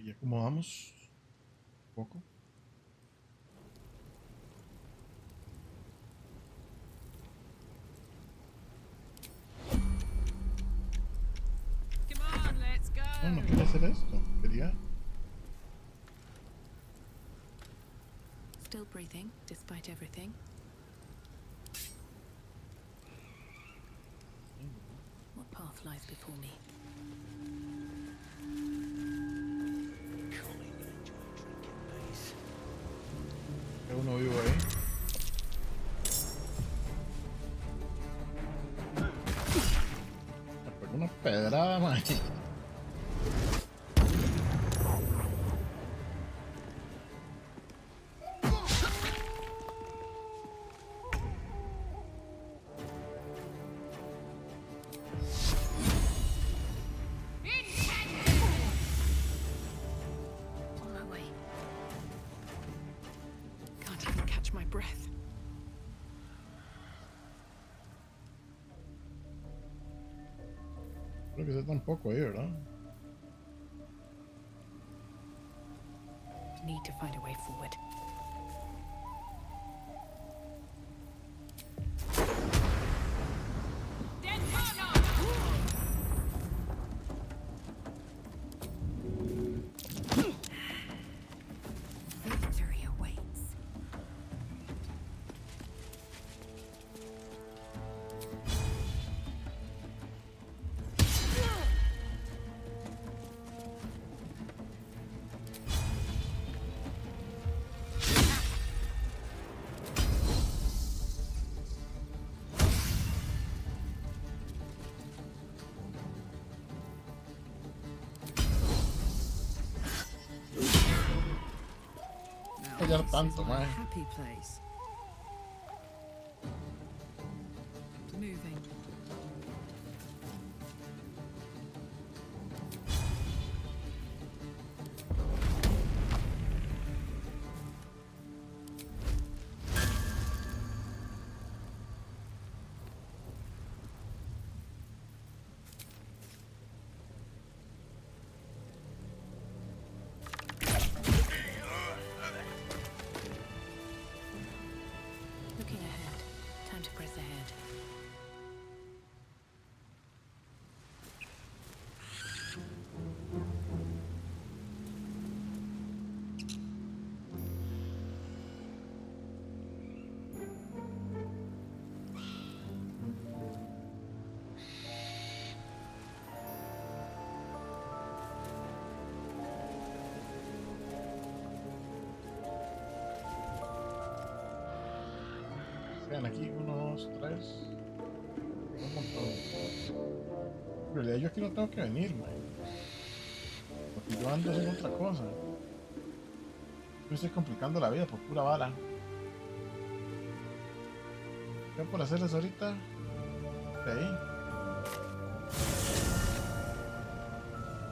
Y acomodamos un poco. Come on, let's go. No, no quería hacer esto. Quería. Still breathing, despite everything. What path lies before me? Can't even enjoy a drink in peace. Hay uno vivo ahí. Me pegó una pedrada, man. On my way. Can't even catch my breath. Creo que sea tampoco ahí, ¿verdad? Need to find a way forward. Victory awaits. Fallar tanto, man. Happy place. Moving. Looking ahead. Time to press ahead. Vean aquí, 1, 2, 3. Un montón. En realidad yo aquí no tengo que venir, man. Porque yo ando haciendo otra cosa. Me estoy complicando la vida por pura bala. ¿Qué por hacer eso ahorita? De ahí.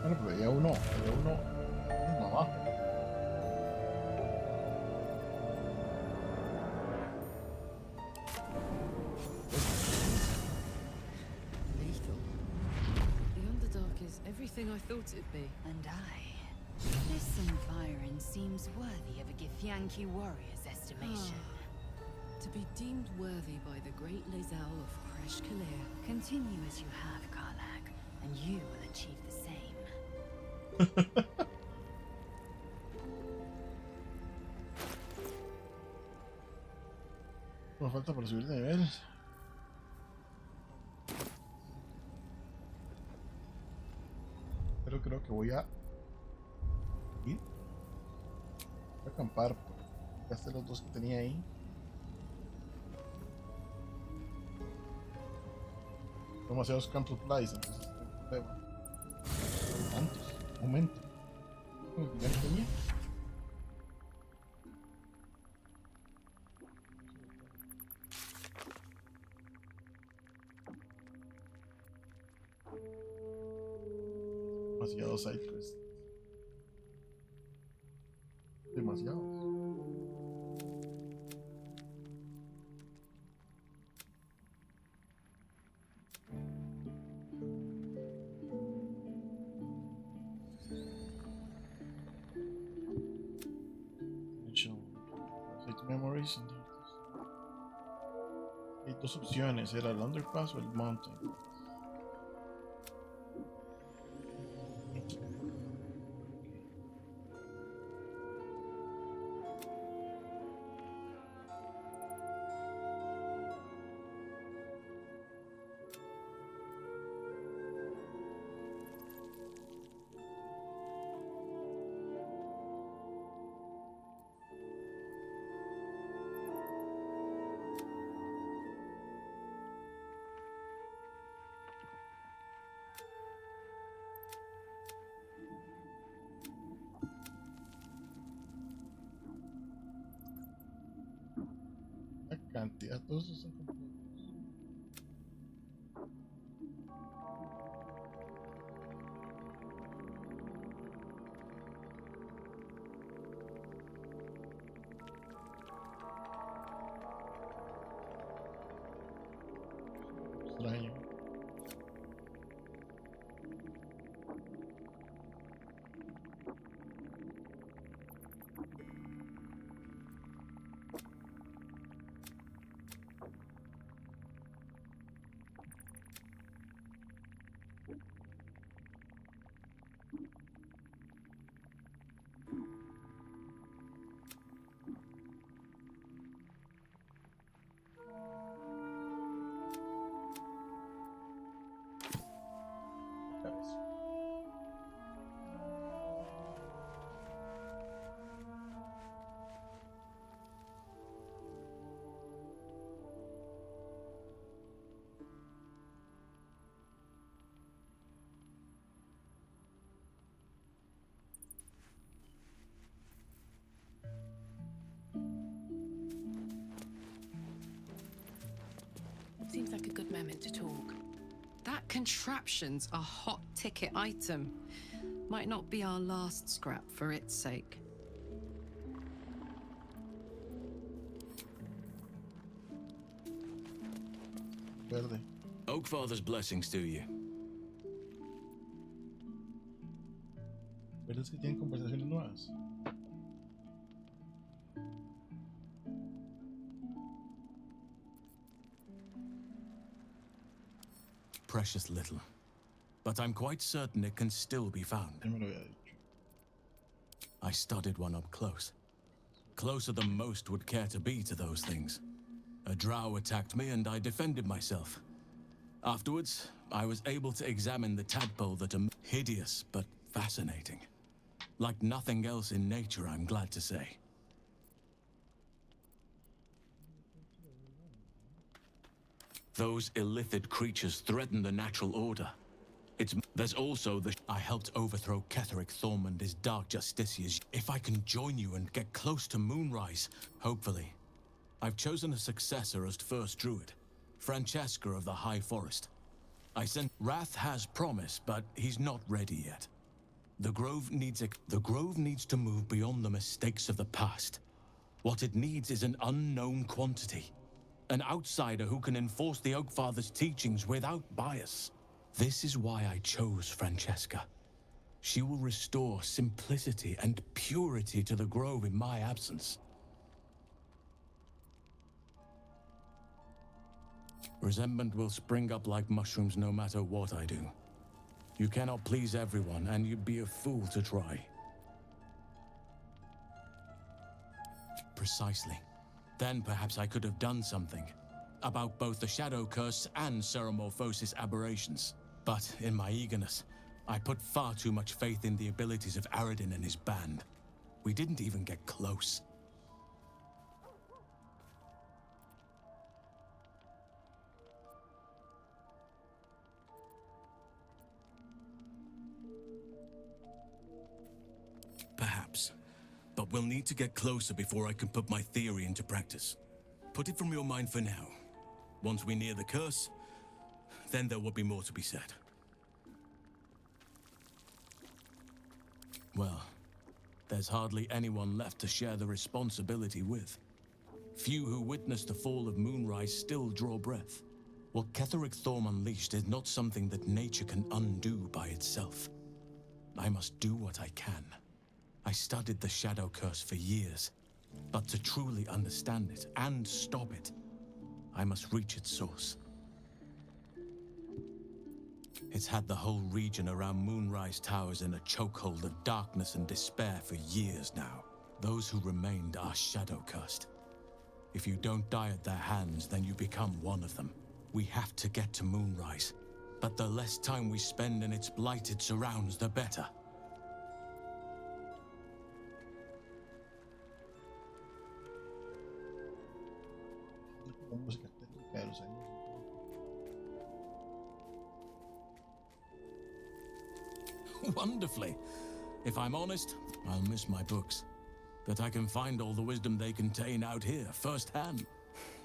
Bueno, pero ya uno. Uno abajo. Lethal. The Underdark is everything I thought it'd be. And this environ seems worthy of a Githyanki warrior's estimation. To be deemed worthy by the great Lizal of Kresh Kalir. Continue as you have, Karlak, and you will achieve the same. Me falta para subir de nivel. Pero creo que voy a ir. Voy a acampar. Gasté los dos que tenía ahí. Demasiados camp supplies, entonces prueba. ¿Cuántos? Un momento. Ya que tenía. Demasiados sidequests. Demasiados. dicen. Hay dos opciones, era el Underpass o el Mountain. La cantidad, todos esos son completos. Extraño. Cabeza. Seems like a good moment to talk. That contraption's a hot ticket item. Might not be our last scrap for its sake. Verde. Oakfather's blessings to you. Verdes que tienen conversaciones nuevas. Precious little. But I'm quite certain it can still be found. Ya me lo había dicho. I studied one up close. Closer than most would care to be to those things. A drow attacked me and I defended myself. Afterwards, I was able to examine the tadpole that am hideous but fascinating. Like nothing else in nature, I'm glad to say. Those illithid creatures threaten the natural order. There's also I helped overthrow Ketheric Thorm and his dark justiciars. If I can join you and get close to Moonrise, hopefully. I've chosen a successor as first druid, Francesca of the High Forest. Wrath has promise, but he's not ready yet. The Grove needs to move beyond the mistakes of the past. What it needs is an unknown quantity. An outsider who can enforce the Oakfather's teachings without bias. This is why I chose Francesca. She will restore simplicity and purity to the Grove in my absence. Resentment will spring up like mushrooms no matter what I do. You cannot please everyone, and you'd be a fool to try. Precisely. Then perhaps I could have done something about both the Shadow Curse and Ceremorphosis aberrations. But in my eagerness, I put far too much faith in the abilities of Aradin and his band. We didn't even get close. Perhaps. But we'll need to get closer before I can put my theory into practice. Put it from your mind for now. Once we near the curse, then there will be more to be said. Well, there's hardly anyone left to share the responsibility with. Few who witnessed the fall of Moonrise still draw breath. What Ketheric Thorm unleashed is not something that nature can undo by itself. I must do what I can. I studied the Shadow Curse for years. But to truly understand it and stop it, I must reach its source. It's had the whole region around Moonrise Towers in a chokehold of darkness and despair for years now. Those who remained are shadow-cast. If you don't die at their hands, then you become one of them. We have to get to Moonrise, but the less time we spend in its blighted surrounds, the better. La música técnica de los años. Wonderfully. If I'm honest, I'll miss my books. But I can find all the wisdom they contain out here, firsthand.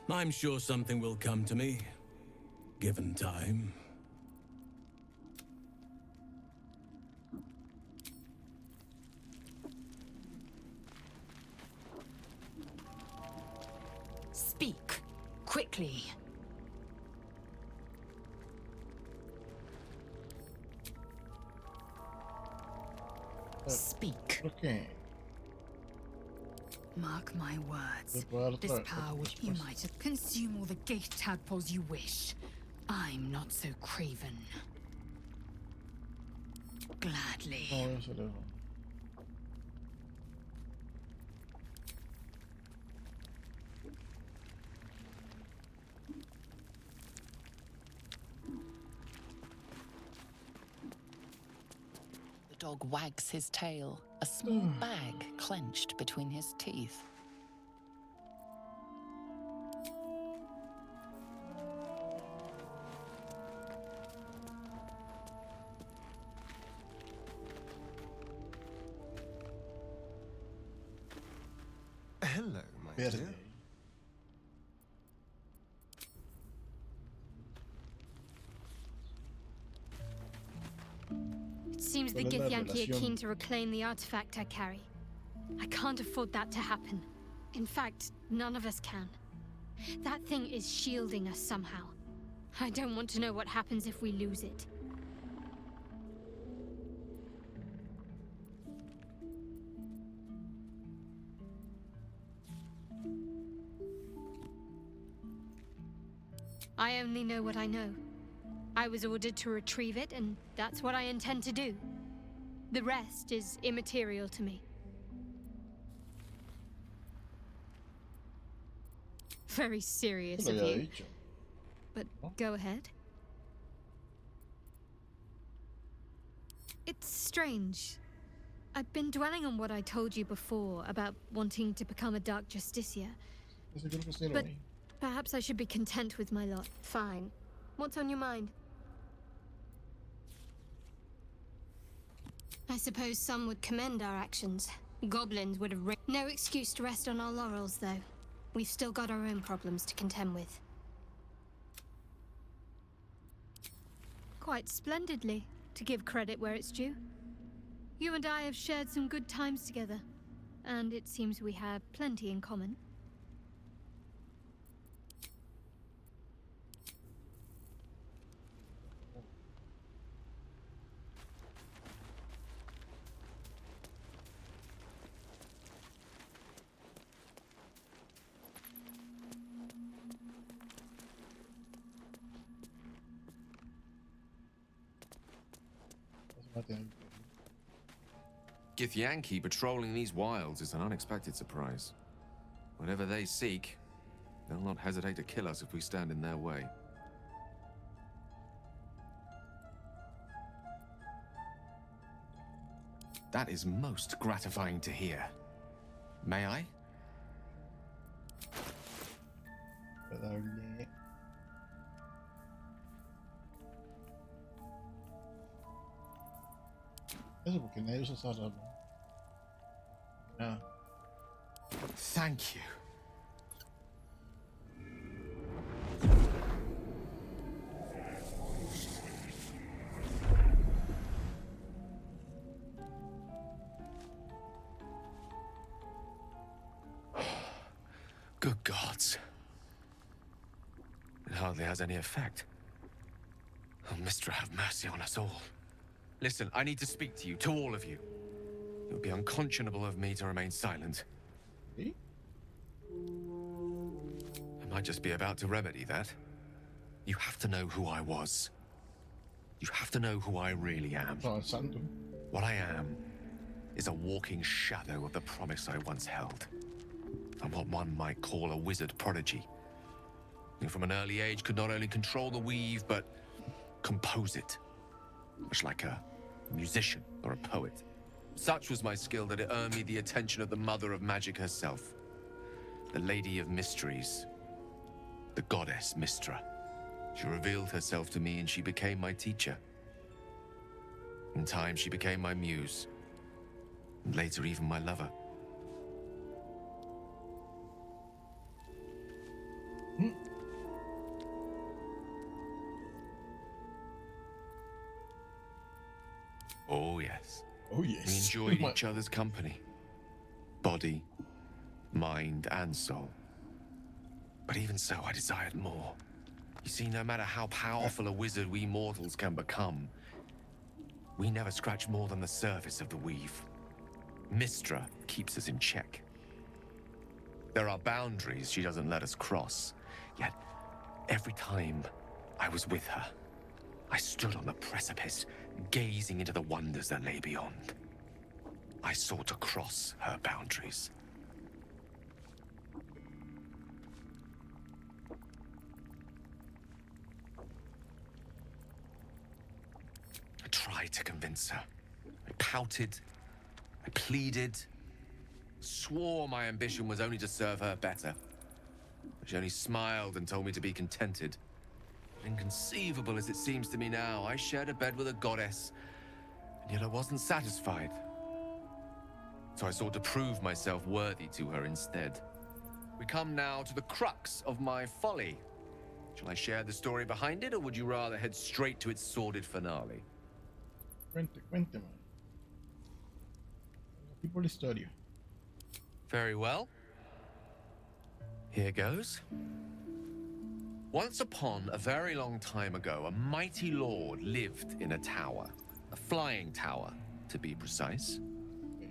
I'm sure something will come to me, given time. Speak quickly. Speak. Okay. Mark my words. Después This otra power vez. you might have consume all the gate tadpoles you wish. I'm not so craven. Gladly. No voy a hacer eso. The dog wags his tail, a small bag clenched between his teeth. Hello, my dear. Verde. It seems the ¿Cuál es la Githyanki are relación? keen to reclaim the artifact I carry. I can't afford that to happen. In fact, none of us can. That thing is shielding us somehow. I don't want to know what happens if we lose it. I only know what I know. I was ordered to retrieve it, and that's what I intend to do. The rest is immaterial to me. Very serious Lo of había you, dicho. but go ahead. It's strange. I've been dwelling on what I told you before about wanting to become a Dark Justiciar. Ese creo que sí lo But vi. perhaps I should be content with my lot. Fine. What's on your mind? I suppose some would commend our actions. Goblins would have no excuse to rest on our laurels, though. We've still got our own problems to contend with. Quite splendidly, to give credit where it's due. You and I have shared some good times together, and it seems we have plenty in common. Eso va a tener- Githyanki patrolling these wilds is an unexpected surprise. Whatever they seek, they'll not hesitate to kill us if we stand in their way. That is most gratifying to hear. May I? Voy a darle- Eso porque nadie usa esa rama. Nada. Thank you. Good gods. It hardly has any effect. Oh, Mistra, have mercy on us all. Listen, I need to speak to you, to all of you. It would be unconscionable of me to remain silent. ¿Sí? might just be about to remedy that. You have to know who I was. You have to know who I really am. Avanzando. What I am is a walking shadow of the promise I once held. I'm what one might call a wizard prodigy. Who from an early age could not only control the weave, but compose it. Much like a musician or a poet. Such was my skill that it earned me the attention of the mother of magic herself. The Lady of Mysteries. The goddess Mystra. She revealed herself to me and she became my teacher. In time, she became my muse. And later, even my lover. Oh, yes. Oh, yes. We enjoyed each other's company. Body, mind, and soul. But even so, I desired more. You see, no matter how powerful a wizard we mortals can become, we never scratch more than the surface of the weave. Mystra keeps us in check. There are boundaries she doesn't let us cross. Yet, every time I was with her, I stood on the precipice, gazing into the wonders that lay beyond. I sought to cross her boundaries. I tried to convince her. I pouted. I pleaded. Swore my ambition was only to serve her better. She only smiled and told me to be contented. Inconceivable as it seems to me now, I shared a bed with a goddess, and yet I wasn't satisfied. So I sought to prove myself worthy to her instead. We come now to the crux of my folly. Shall I share the story behind it, or would you rather head straight to its sordid finale? Cuente, man. Aquí por la historia. Very well. Here goes. Once upon a very long time ago, a mighty lord lived in a tower. A flying tower, to be precise.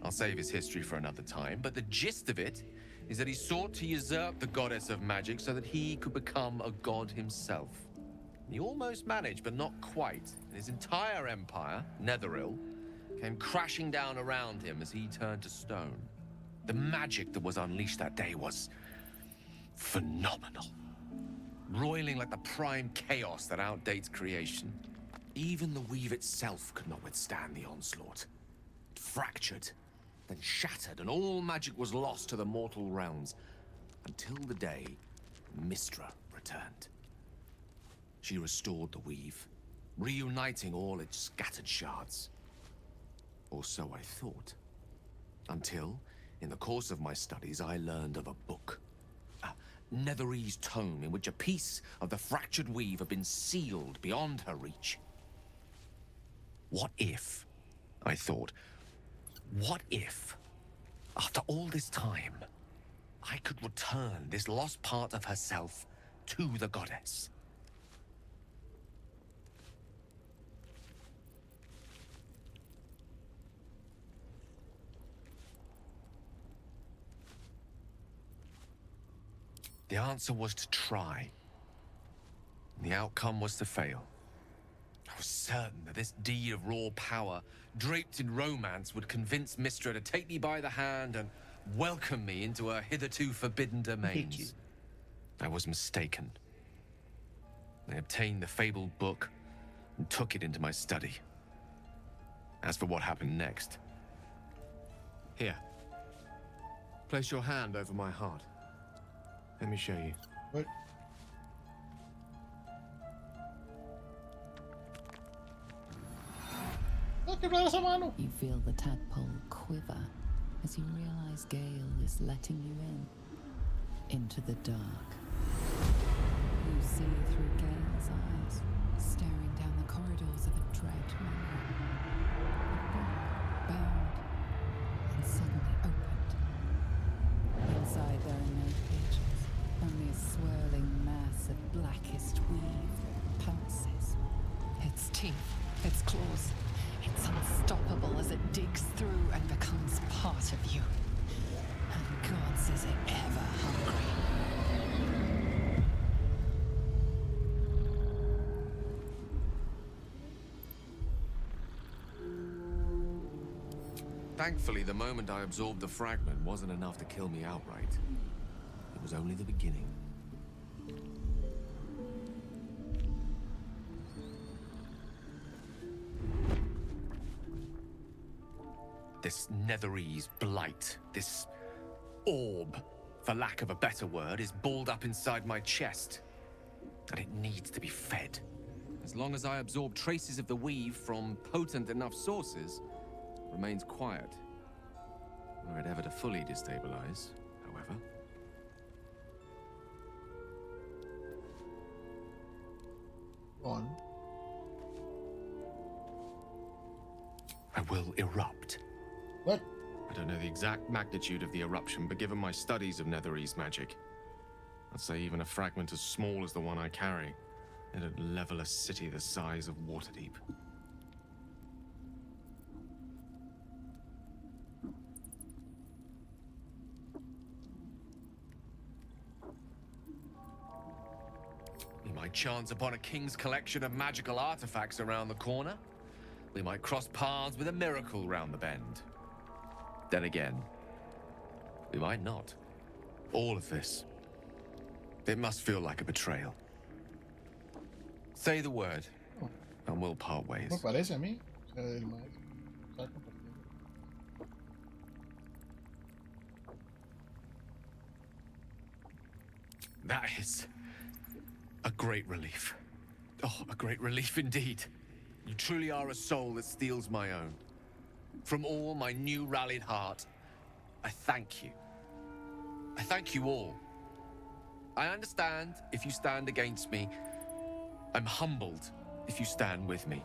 I'll save his history for another time, but the gist of it is that he sought to usurp the goddess of magic so that he could become a god himself. He almost managed, but not quite. His entire empire, Netheril, came crashing down around him as he turned to stone. The magic that was unleashed that day was phenomenal. Roiling like the prime chaos that outdates creation. Even the weave itself could not withstand the onslaught. It fractured, then shattered, and all magic was lost to the mortal realms. Until the day Mystra returned. She restored the weave, reuniting all its scattered shards. Or so I thought. Until, in the course of my studies, I learned of a book. Netherese tome in which a piece of the fractured weave had been sealed beyond her reach. What if, I thought, what if, after all this time, I could return this lost part of herself to the goddess? The answer was to try. The outcome was to fail. I was certain that this deed of raw power, draped in romance, would convince Mystra to take me by the hand and welcome me into her hitherto forbidden domains. I was mistaken. I obtained the fabled book and took it into my study. As for what happened next... Here. Place your hand over my heart. Let me show you. What? Quebrar esa mano. You feel the tadpole quiver as you realize Gale is letting you into the dark. You see through Gale's eyes, staring down the corridors of a dread memory. A book bound and suddenly opened. Inside there are no pages. Only a swirling mass of blackest weave that pulses. Its teeth, its claws, it's unstoppable as it digs through and becomes part of you. And God says it ever hungry. Thankfully, the moment I absorbed the fragment wasn't enough to kill me outright. It was only the beginning. This Netherese blight, this orb, for lack of a better word, is balled up inside my chest. And it needs to be fed. As long as I absorb traces of the weave from potent enough sources, it remains quiet. Were it ever to fully destabilize, however. On. I will erupt. What? I don't know the exact magnitude of the eruption, but given my studies of Netherese magic, I'd say even a fragment as small as the one I carry, it'd level a city the size of Waterdeep. We might chance upon a king's collection of magical artifacts around the corner. We might cross paths with a miracle round the bend. Then again, we might not. All of this. It must feel like a betrayal. Say the word, and we'll part ways. Me parece a mí. O sea, el maestro está compartiendo. That is a great relief. Oh, a great relief indeed. You truly are a soul that steals my own. From all my new rallied heart, I thank you. I thank you all. I understand if you stand against me. I'm humbled if you stand with me.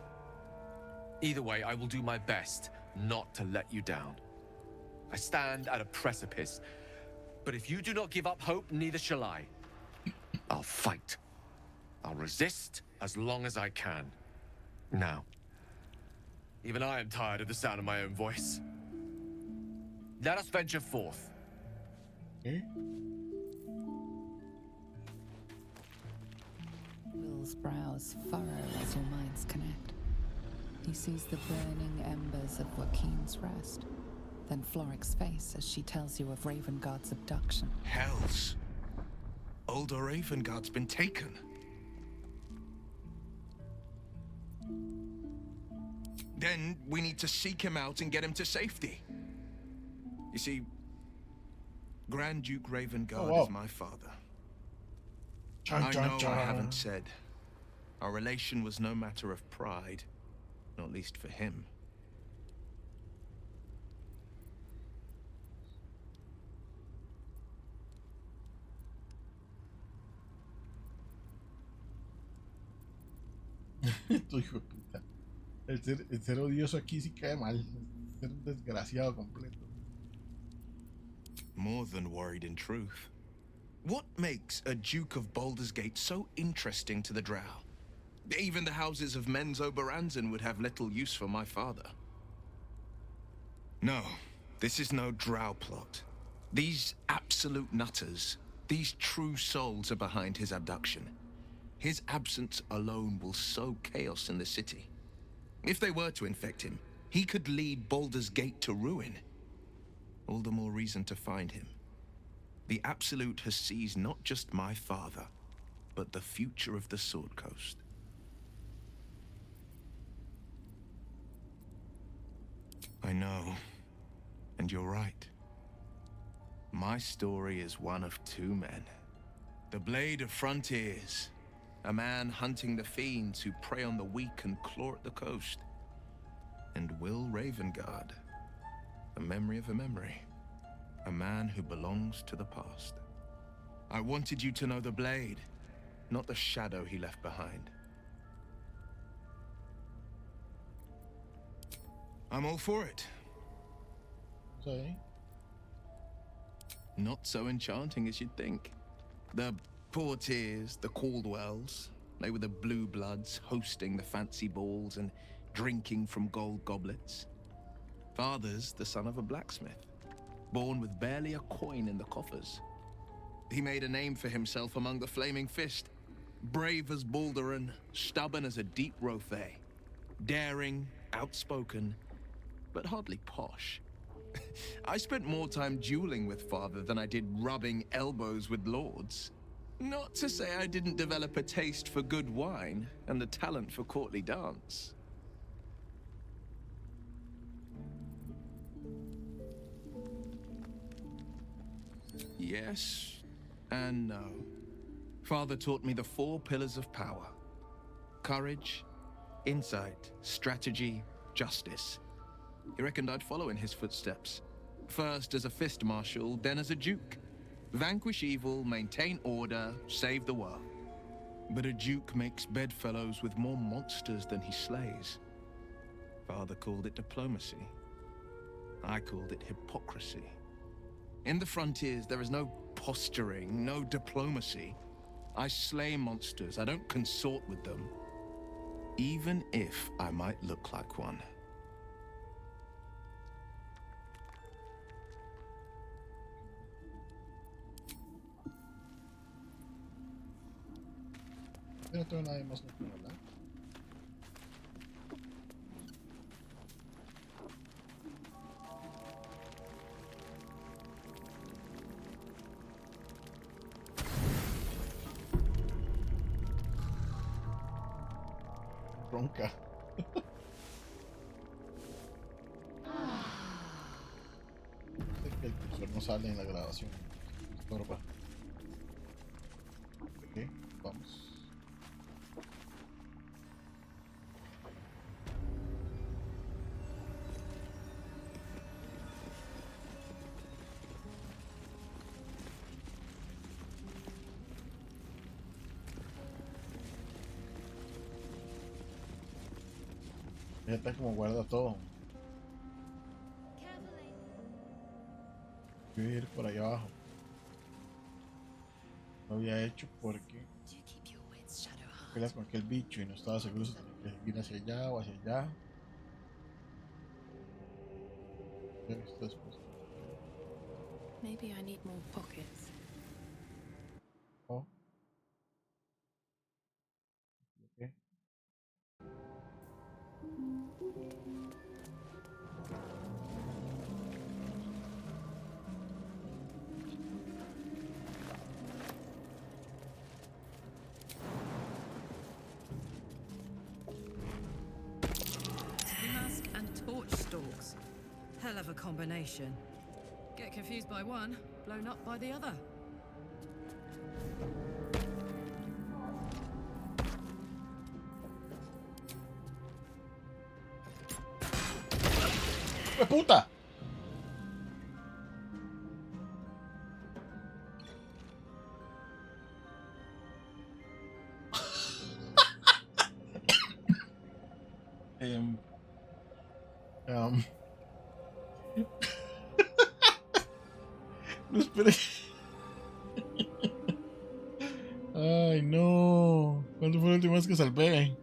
Either way, I will do my best not to let you down. I stand at a precipice, but if you do not give up hope, neither shall I. I'll fight. I'll resist as long as I can. Now, even I am tired of the sound of my own voice. Let us venture forth. ¿Qué? Will's brows furrow as your minds connect. He sees the burning embers of Joaquin's rest, then Floric's face as she tells you of Ravengard's abduction. Hells! Older Ravengard's been taken. Then we need to seek him out and get him to safety. You see, Grand Duke Ravengard is my father. I know I haven't said. Our relation was no matter of pride, not least for him. Tu hijo de puta. El ser odioso aquí sí cae mal. Ser un desgraciado completo. More than worried in truth. What makes a Duke of Baldur's Gate so interesting to the Drow? Even the houses of Men's Oberanzen would have little use for my father. No, this is no Drow plot. These absolute nutters, these true souls are behind his abduction. His absence alone will sow chaos in the city. If they were to infect him, he could lead Baldur's Gate to ruin. All the more reason to find him. The Absolute has seized not just my father, but the future of the Sword Coast. I know, and you're right. My story is one of two men. The Blade of Frontiers, a man hunting the fiends who prey on the weak and claw at the coast. And Will Ravengard, the memory of a memory. A man who belongs to the past. I wanted you to know the Blade, not the shadow he left behind. I'm all for it. Sí. Not so enchanting as you'd think. The Portiers, the Caldwells, they were the blue bloods hosting the fancy balls and drinking from gold goblets. Father's the son of a blacksmith, born with barely a coin in the coffers. He made a name for himself among the Flaming Fist. Brave as Baldur, stubborn as a deep Rothay. Daring, outspoken, but hardly posh. I spent more time dueling with father than I did rubbing elbows with lords. Not to say I didn't develop a taste for good wine and a talent for courtly dance. Yes and no. Father taught me the 4 pillars of power: courage, insight, strategy, justice. He reckoned I'd follow in his footsteps. First as a fist marshal, then as a duke. Vanquish evil, maintain order, save the world. But a duke makes bedfellows with more monsters than he slays. Father called it diplomacy. I called it hypocrisy. In the frontiers, there is no posturing, no diplomacy. I slay monsters, I don't consort with them. Even if I might look like one. Yo no tengo nadie más con quien hablar. Ronca. Sé que el cursor no sale en la grabación. Estorba. Ok, vamos. Fíjate como guarda todo. Voy a ir por ahí abajo. Lo había hecho porque peleas con aquel bicho y no estaba seguro si tenía que seguir hacia allá o hacia allá. Ya he visto después. Maybe I need more pockets. Oh. Okay. Mask and torch stalks. Hell of a combination. Get confused by one, blown up by the other. ¡Qué puta! um, no esperé. Ay, no. ¿Cuándo fue la última vez que salvé?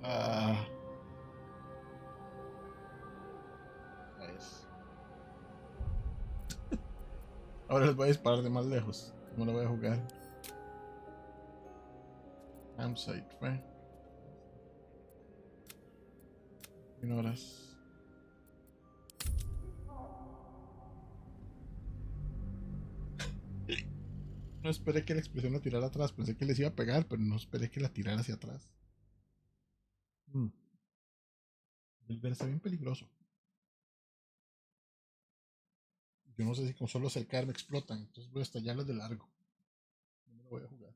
Ah. Ahora les voy a disparar de más lejos. ¿Cómo lo voy a jugar? Campsite, fue. 1 horas. No esperé que la explosión la tirara atrás. Pensé que les iba a pegar, pero no esperé que la tirara hacia atrás. El ver está bien peligroso. Yo no sé si con solo acercarme explotan. Entonces voy a estallarlas de largo. No me lo voy a jugar.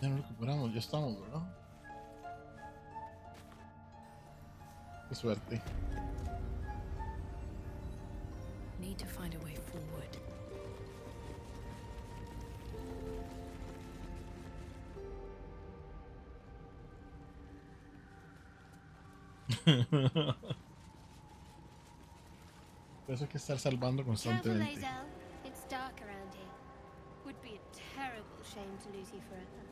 Ya nos recuperamos, ya estamos, ¿verdad? Qué suerte. Need to find a way forward. Por eso hay que estar salvando Careful, constantemente. Lae'zel. It's dark around here. Would be a terrible shame to lose you forever.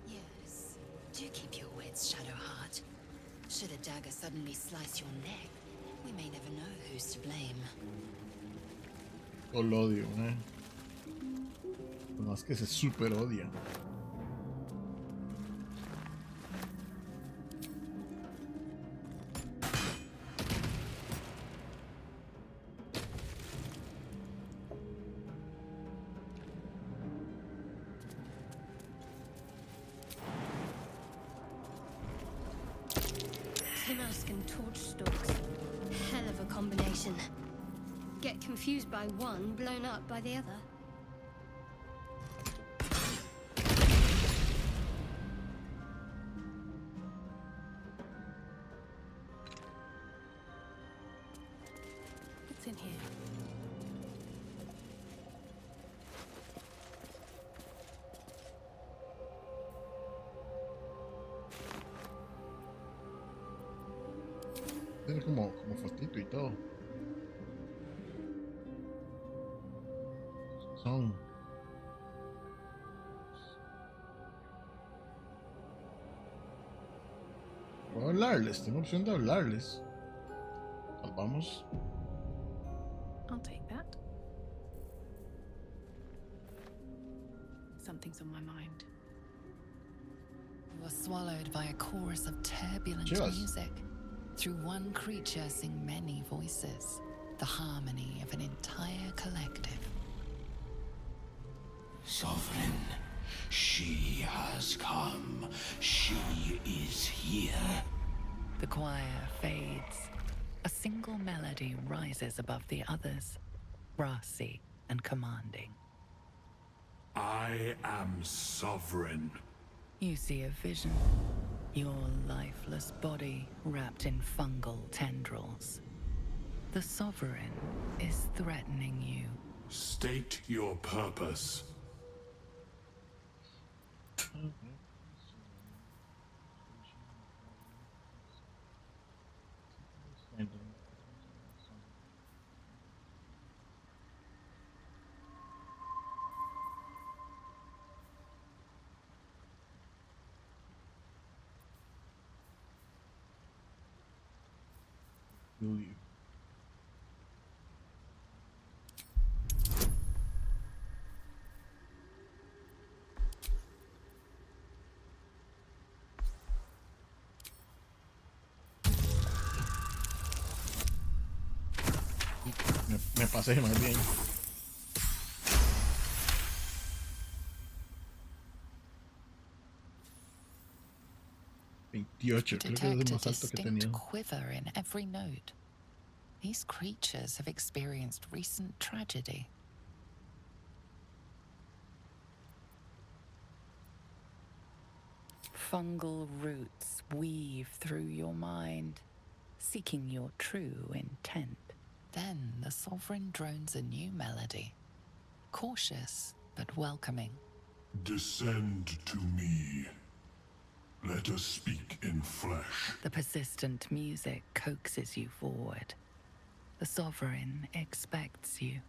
Yes. Do keep your wits, Shadowheart. Should a dagger suddenly slice your neck, we may never know who's to blame. Todo lo odio, Lo más que se super odia. Pinhusk and torch stalks. Hell of a combination. Get confused by one, blown up by the other. What's in here? Tiene como fotito y todo. Son. Puedo hablarles, tengo opción de hablarles. Vamos. I'll take that. Something's on my mind. You are swallowed by a chorus of turbulent Cheers. music. Through one creature sing many voices, the harmony of an entire collective. Sovereign, she has come. She is here. The choir fades. A single melody rises above the others, brassy and commanding. I am sovereign. You see a vision. Your lifeless body wrapped in fungal tendrils. The Sovereign is threatening you. State your purpose. Do you? Me pasé más bien. You 28, creo que es detect el a más alto que he distinct tenido. quiver in every note. These creatures have experienced recent tragedy. Fungal roots weave through your mind, seeking your true intent. Then the Sovereign drones a new melody, cautious but welcoming. Descend to me. Let us speak in flesh. The persistent music coaxes you forward. The Sovereign expects you.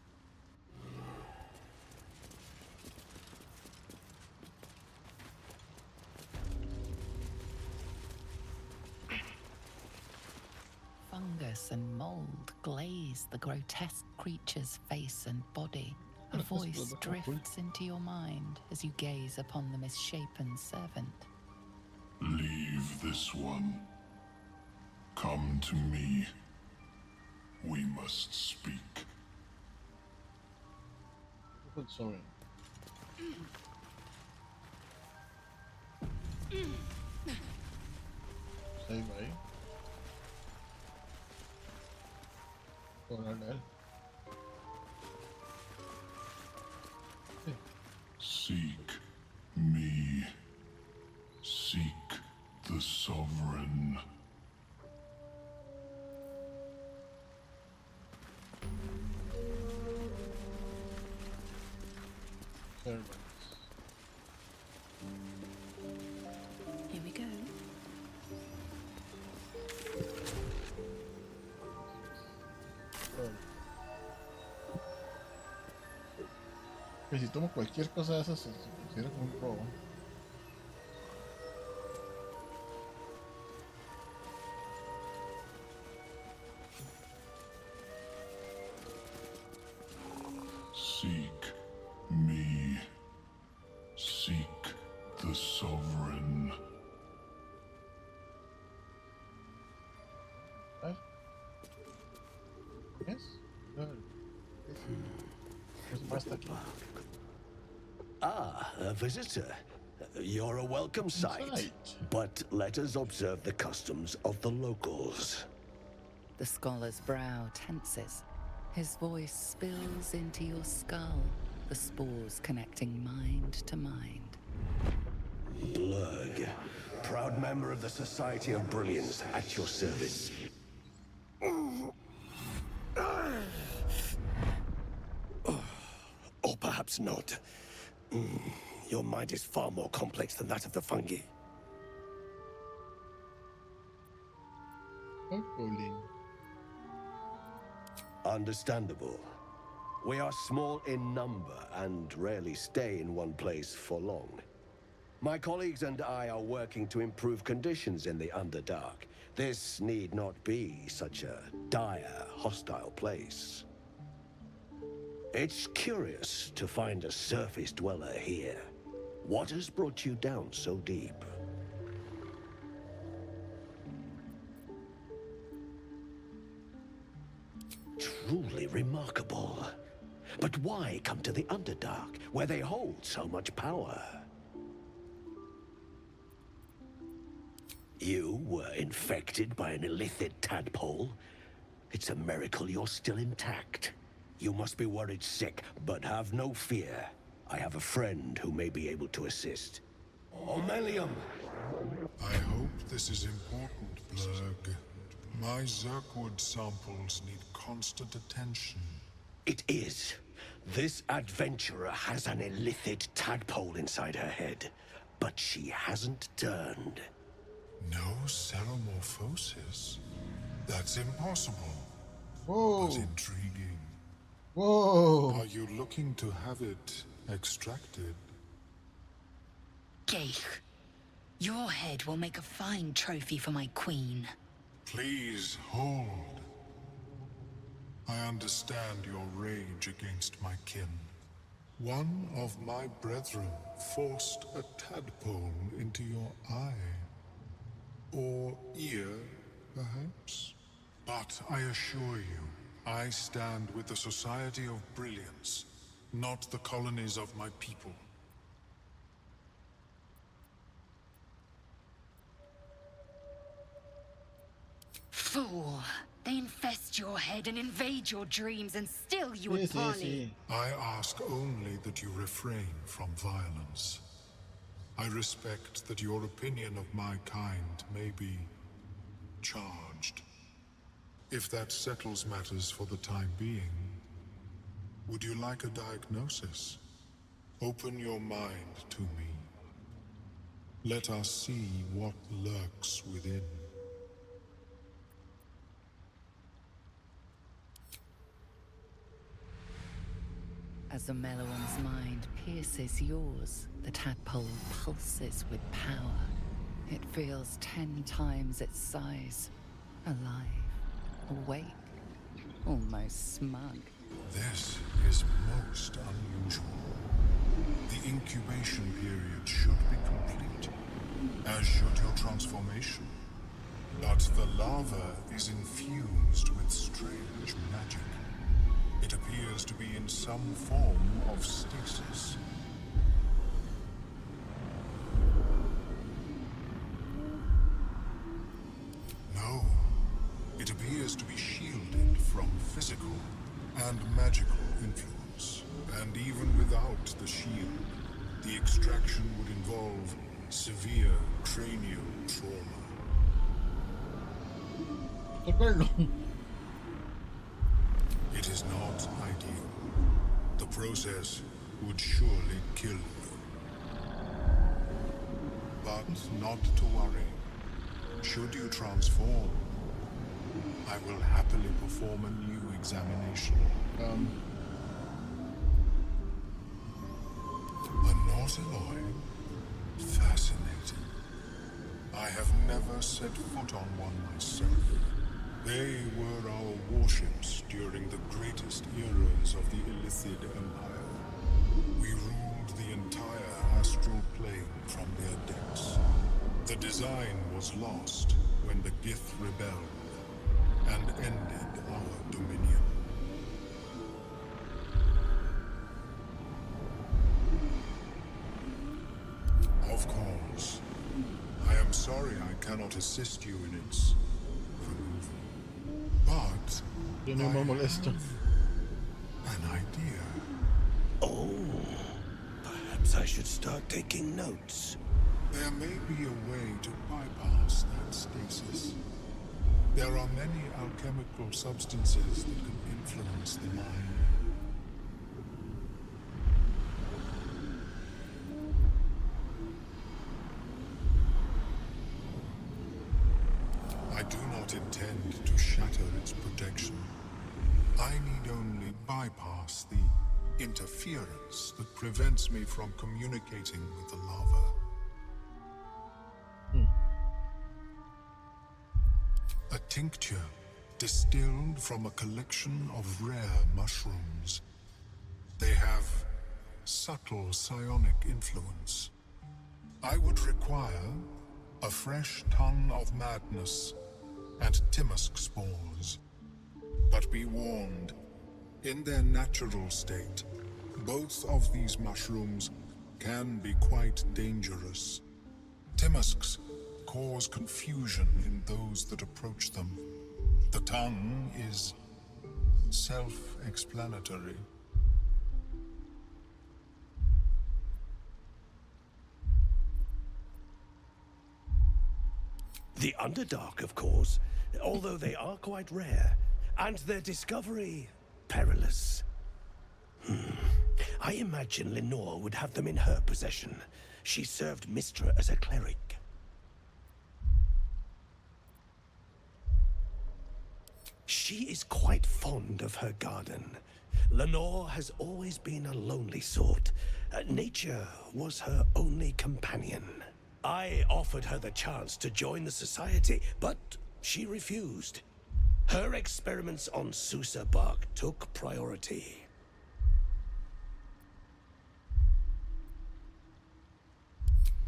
Fungus and mold glaze the grotesque creature's face and body. A voice drifts into your mind as you gaze upon the misshapen servant. Leave this one. Come to me. We must speak. Sorry. Save ahí. Puedo hablarle a él. Seek me. Seek the Sovereign. Servants. Here we go. Que si tomo cualquier cosa de esas se considera como un robo. Seek me. Seek the Sovereign. ¿Sabes? ¿Ves? Es basta aquí. Ah, a visitor. You're a welcome sight. Sight. But let us observe the customs of the locals. The scholar's brow tenses. His voice spills into your skull, the spores connecting mind to mind. Blurg, proud member of the Society of Brilliance, at your service. Or perhaps not. Your mind is far more complex than that of the fungi. Bowling. Understandable. We are small in number and rarely stay in one place for long. My colleagues and I are working to improve conditions in the Underdark. This need not be such a dire, hostile place. It's curious to find a surface dweller here. What has brought you down so deep? Truly remarkable. But why come to the Underdark, where they hold so much power? You were infected by an illithid tadpole? It's a miracle you're still intact. You must be worried sick, but have no fear. I have a friend who may be able to assist. Omelium! I hope this is important, Blurg. My Zerkwood samples need constant attention. It is. This adventurer has an illithid tadpole inside her head, but she hasn't turned. No ceromorphosis? That's impossible. Whoa. But intriguing. Whoa. Are you looking to have it extracted? Geich, your head will make a fine trophy for my queen. Please hold. I understand your rage against my kin. One of my brethren forced a tadpole into your eye. Or ear, perhaps? But I assure you, I stand with the Society of Brilliance, not the colonies of my people. Fool! They infest your head and invade your dreams, and still you would parley. I ask only that you refrain from violence. I respect that your opinion of my kind may be charged. If that settles matters for the time being, would you like a diagnosis? Open your mind to me. Let us see what lurks within. As the Meloan's mind pierces yours, the tadpole pulses with power. It feels 10 times its size. Alive, awake, almost smug. This is most unusual. The incubation period should be complete, as should your transformation. But the larva is infused with strange magic. It appears to be in some form of stasis. No, it appears to be shielded from physical and magical influence. And even without the shield, the extraction would involve severe cranial trauma. It is not ideal. The process would surely kill you. But not to worry. Should you transform, I will happily perform a new examination. A Nautiloid? Fascinating. I have never set foot on one myself. They were our warships during the greatest eras of the Illithid Empire. We ruled the entire astral plane from their decks. The design was lost when the Gith rebelled and ended our dominion. Of course, am sorry I cannot assist you in its removal. But Tiene I más molesto. have an idea. Oh, perhaps I should start taking notes. There may be a way to bypass that stasis. There are many alchemical substances that can influence the mind. I do not intend to shatter its protection. I need only bypass the interference that prevents me from communicating with the lava. A tincture distilled from a collection of rare mushrooms. They have subtle psionic influence. I would require a fresh ton of madness and Timisk spores. But be warned, in their natural state, both of these mushrooms can be quite dangerous. Timisks cause confusion in those that approach them. The tongue is self-explanatory. The Underdark, of course, although they are quite rare, and their discovery perilous. I imagine Lenore would have them in her possession. She served Mistra as a cleric. She is quite fond of her garden. Lenore has always been a lonely sort. Nature was her only companion. I offered her the chance to join the society, but she refused. Her experiments on Susa bark took priority.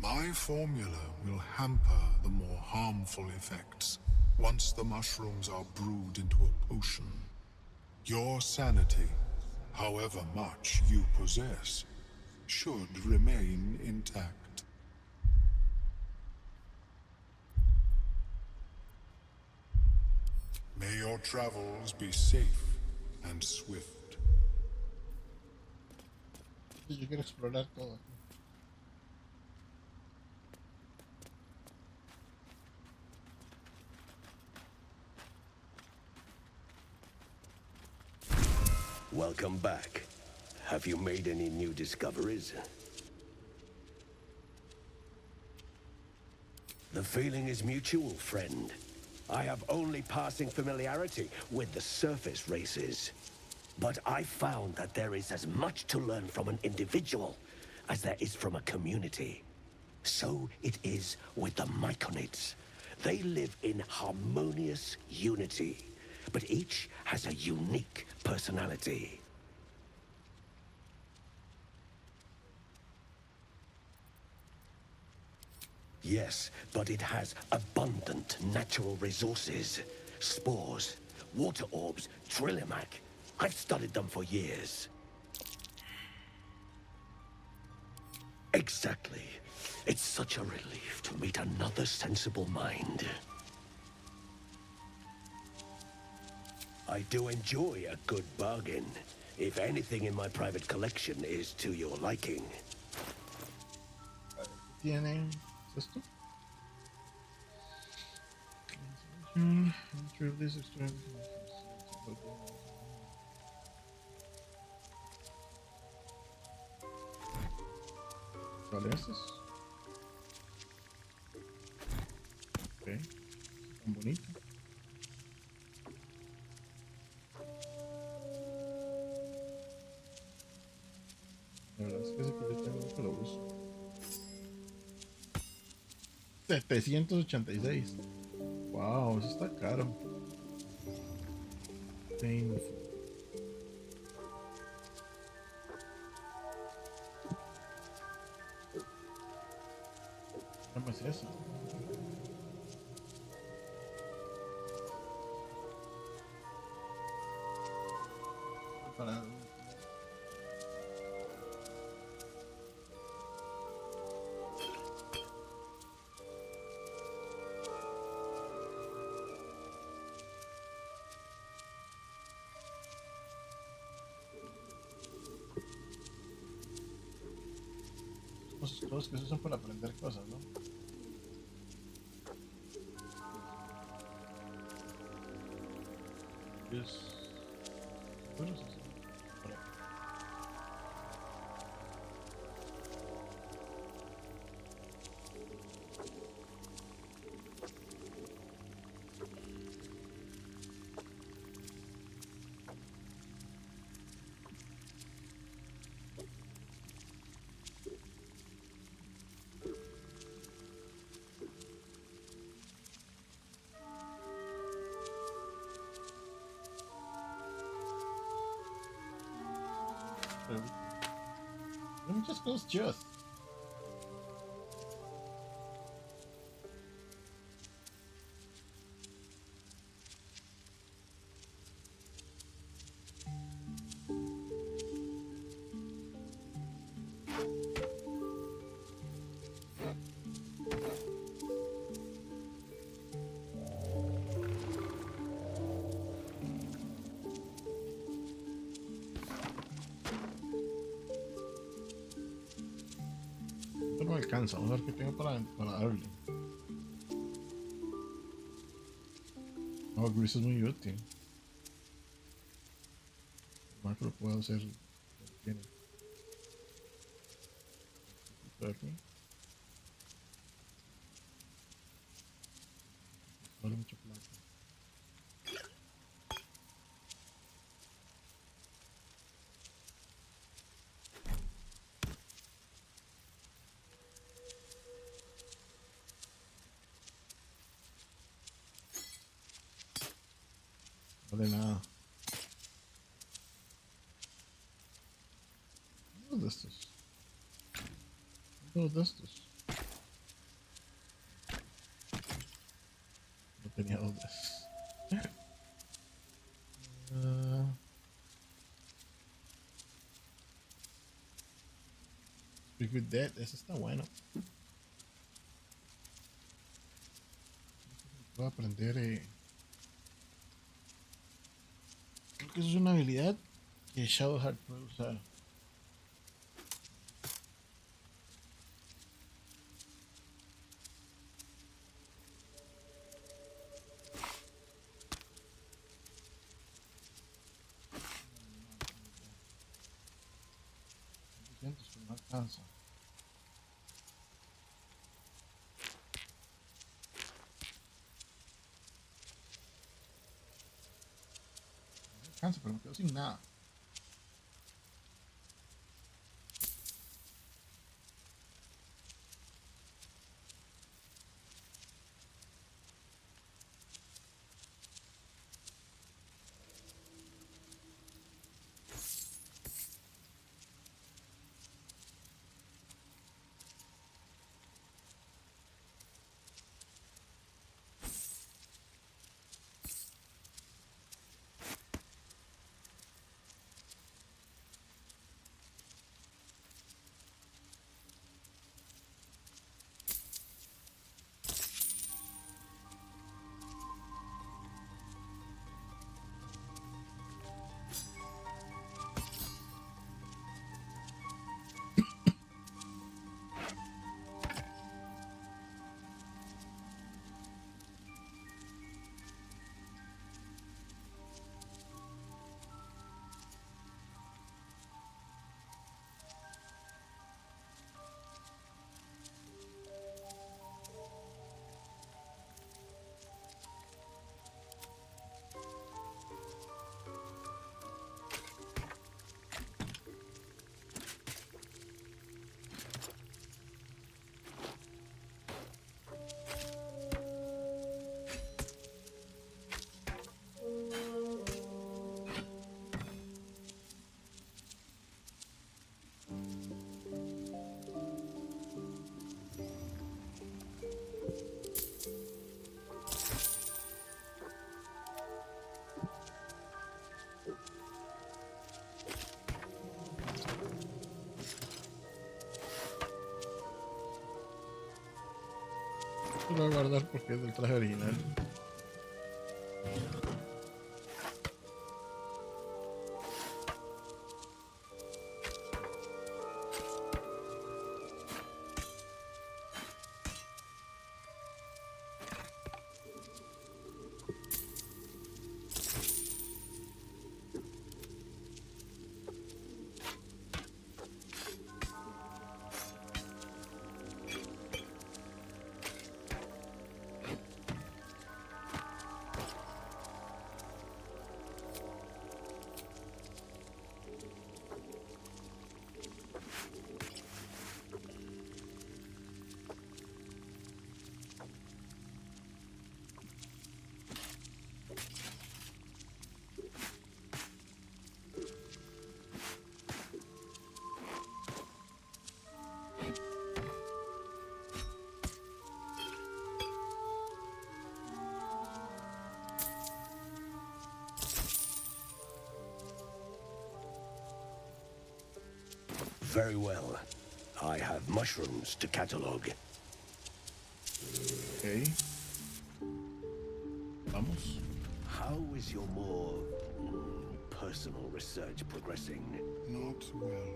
My formula will hamper the more harmful effects once the mushrooms are brewed into a potion. Your sanity, however much you possess, should remain intact. May your travels be safe and swift. Yo quiero explorar todo aquí. Welcome back. Have you made any new discoveries? The feeling is mutual, friend. I have only passing familiarity with the surface races. But I found that there is as much to learn from an individual as there is from a community. So it is with the Myconids. They live in harmonious unity, but each has a unique personality. Yes, but it has abundant natural resources. Spores, water orbs, Trillimac. I've studied them for years. Exactly. It's such a relief to meet another sensible mind. I do enjoy a good bargain, if anything in my private collection is to your liking. ¿Tienen esto? ¿Cuál es? Ok, tan bonito. La verdad es que ese que yo tengo nunca lo uso. 786. Wow, eso está caro. Painful. ¿Cómo es eso? Para... juegos que se usan para aprender cosas, ¿no? Es... Bueno, sí, sí. Por ahí. Pero hay muchas cosas chidas. Esto no me alcanza, vamos a ver qué tengo para darle. Oh, Grease es muy útil. Marco lo puedo hacer. Tiene. Por aquí. Vale mucho plata. Vale nada. Dos de estos. Dos de estos. No tenía dos de estos. Speak with Dead, ese está bueno. Puedo aprender. Creo que eso es una habilidad que Shadowheart puede usar. Sientes que no alcanza. No alcanza, pero me quedo sin nada. Lo voy a guardar porque es del traje original. Very well. I have mushrooms to catalog. Ok. Vamos. How is your more personal research progressing? Not well.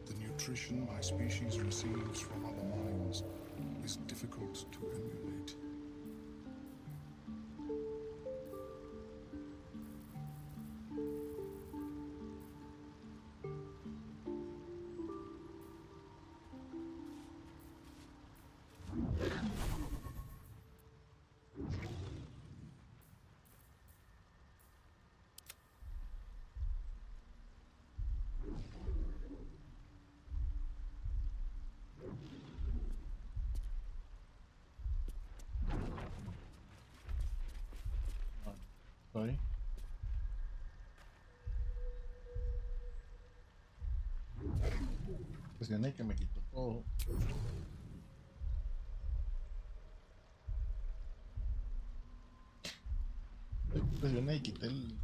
The nutrition my species receives from other minds is difficult to emulate. Estoy. Presioné que me quitó todo. Presioné y quité el...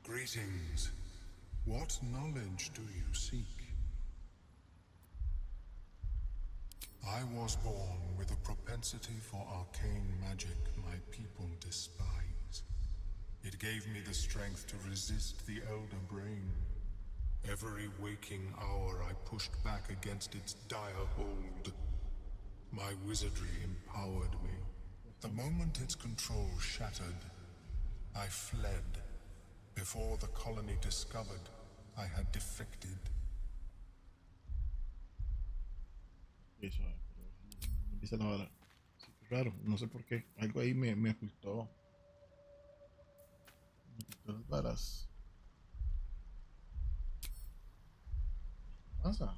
Greetings. What knowledge do you seek? I was born with a propensity for arcane magic my people despise. It gave me the strength to resist the Elder Brain. Every waking hour I pushed back against its dire hold. My wizardry empowered me. The moment its control shattered, I fled. Before the colony discovered, I had defected. Eso, empieza la hora. Sí, raro, no sé por qué. Algo ahí me ocultó. Me quitó las varas. ¿Qué pasa?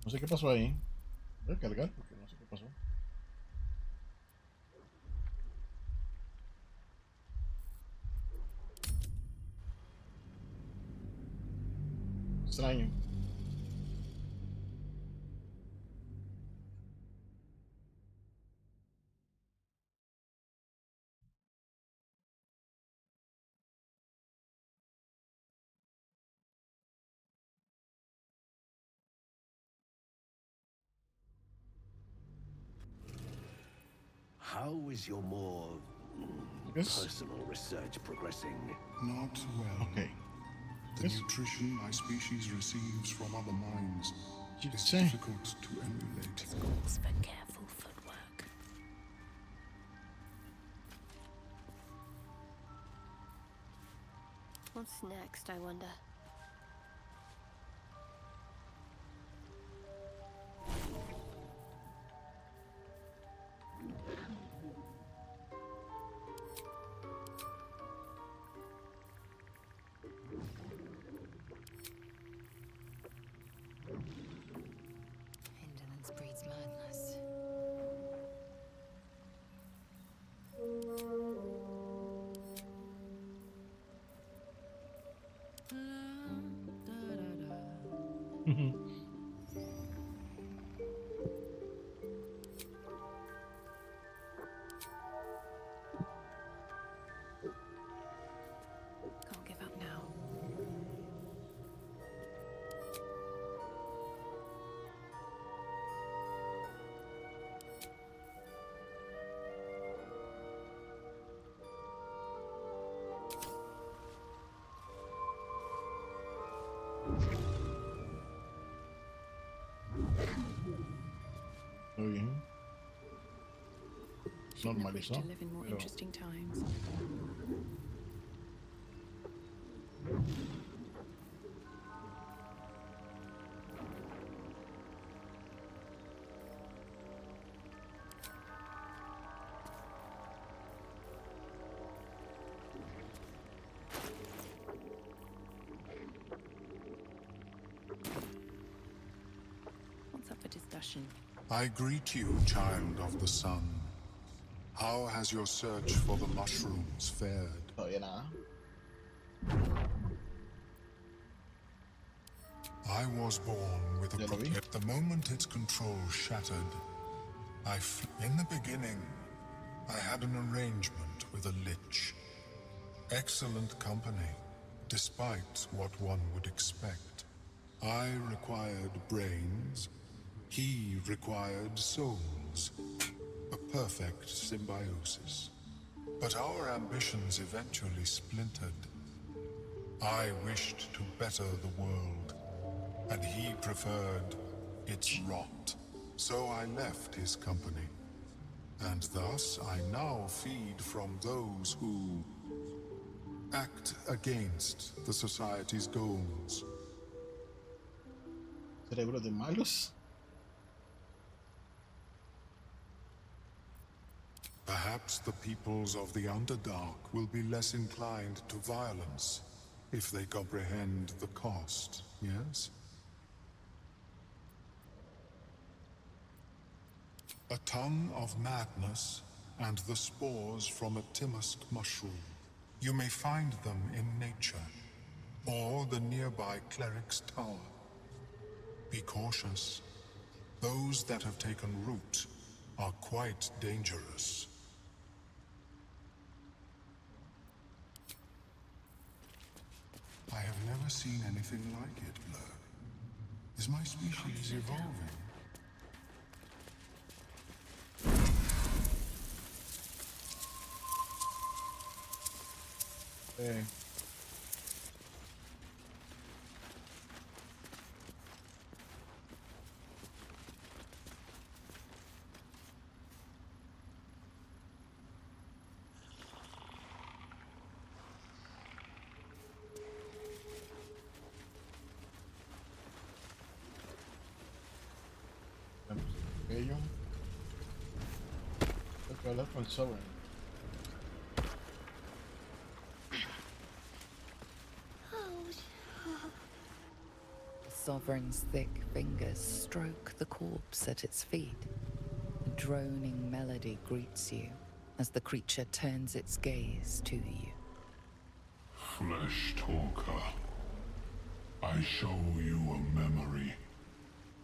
No sé qué pasó ahí. Voy a cargar porque no sé qué pasó. Extraño. How is your more Yes. personal research progressing? Not well. Okay. The Yes. nutrition my species receives from other minds You is say. difficult to emulate. Calls for careful footwork. What's next, I wonder? Indolence breeds madness. Can't give up now. Todo bien. Shouldn't have wished Normalizó. to live in more Pero interesting times. for discussion. I greet you, child of the sun. How has your search for the mushrooms fared? Todavía nada. I was born with a Ya lo vi. the moment its control shattered, in the beginning, I had an arrangement with a lich. Excellent company, despite what one would expect. I required brains, he required souls. A perfect symbiosis. But our ambitions eventually splintered. I wished to better the world, and he preferred its rot. So I left his company, and thus I now feed from those who act against the society's goals. Cerebros de malos. Perhaps the peoples of the Underdark will be less inclined to violence if they comprehend the cost, yes? A tongue of madness and the spores from a Timisk mushroom. You may find them in nature, or the nearby cleric's tower. Be cautious. Those that have taken root are quite dangerous. I have never seen anything like it, Blur. Is my species evolving? Eh. Ello. Tengo que hablar con el Sovereign. The Sovereign's thick fingers stroke the corpse at its feet. A droning melody greets you as the creature turns its gaze to you. Flesh talker. I show you a memory.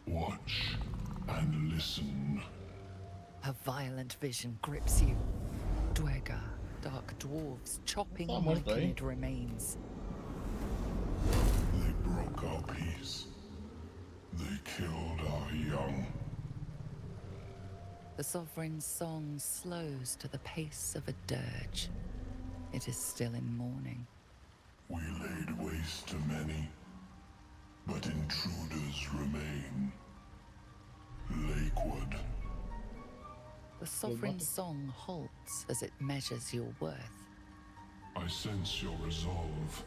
Watch and listen. A violent vision grips you. Dwergar, dark dwarves chopping blackened remains. They broke our peace. They killed our young. The Sovereign's song slows to the pace of a dirge. It is still in mourning. We laid waste to many, but intruders remain. Lakewood. The Sovereign's song halts as it measures your worth. I sense your resolve.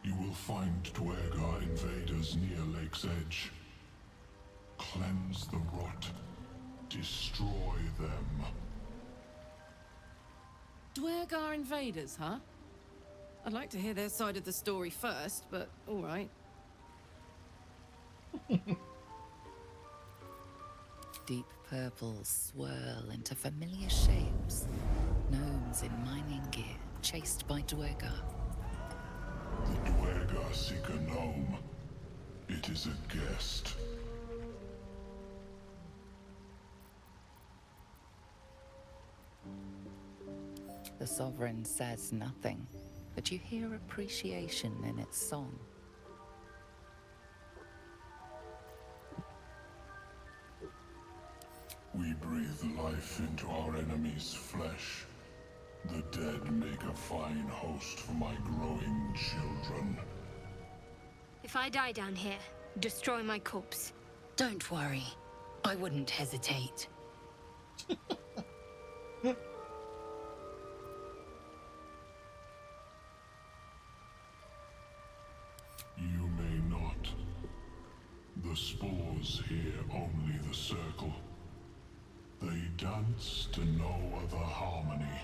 You will find Dwergar invaders near Lake's Edge. Cleanse the rot. Destroy them. Dwergar invaders, huh? I'd like to hear their side of the story first, but all right. Deep purples swirl into familiar shapes. Gnomes in mining gear, chased by Dwergar. The Dwergar seek a gnome. It is a guest. The Sovereign says nothing, but you hear appreciation in its song. We breathe life into our enemy's flesh. The dead make a fine host for my growing children. If I die down here, destroy my corpse. Don't worry. I wouldn't hesitate. You may not. The spores hear only the circle. They dance to no other harmony.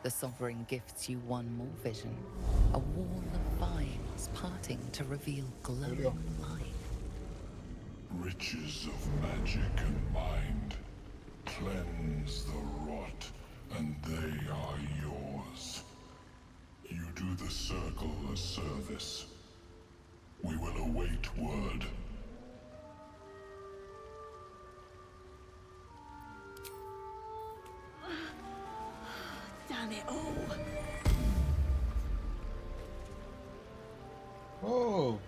The Sovereign gifts you one more vision. A wall of vines parting to reveal glowing light. Riches of magic and mind. Cleanse the rot, and they are yours. You do the Circle a service. We will await word. Damn it all. Oh.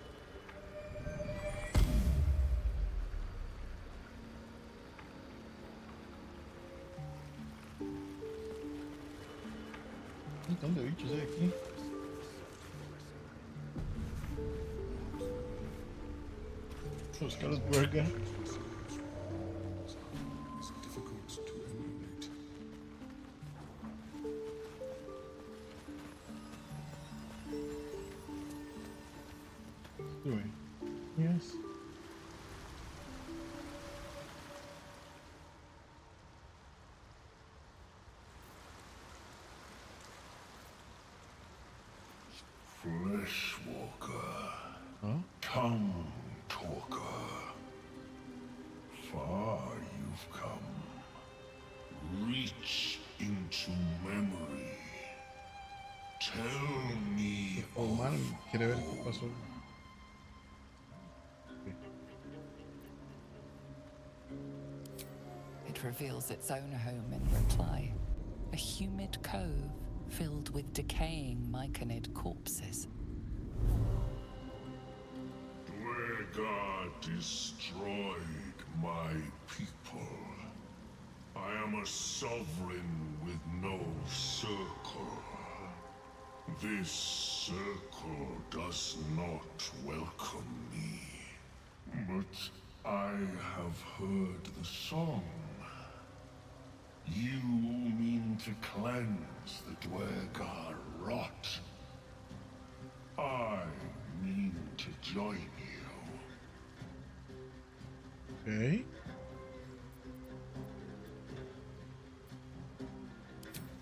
Un montón de bichos hay aquí. Buscar los burger. It's difficult to emulate. Doing. Yes. Fleshwalker. Huh? Tongue talker. Far you've come. Reach into memory. Tell me Oh man, quiere ver qué pasó. It reveals its own home in reply. A humid cove filled with decaying myconid corpses. Dwergar destroyed my people. I am a sovereign with no circle. This circle does not welcome me. But I have heard the song. You mean to cleanse the Dwergar rot. I mean to join you. Okay.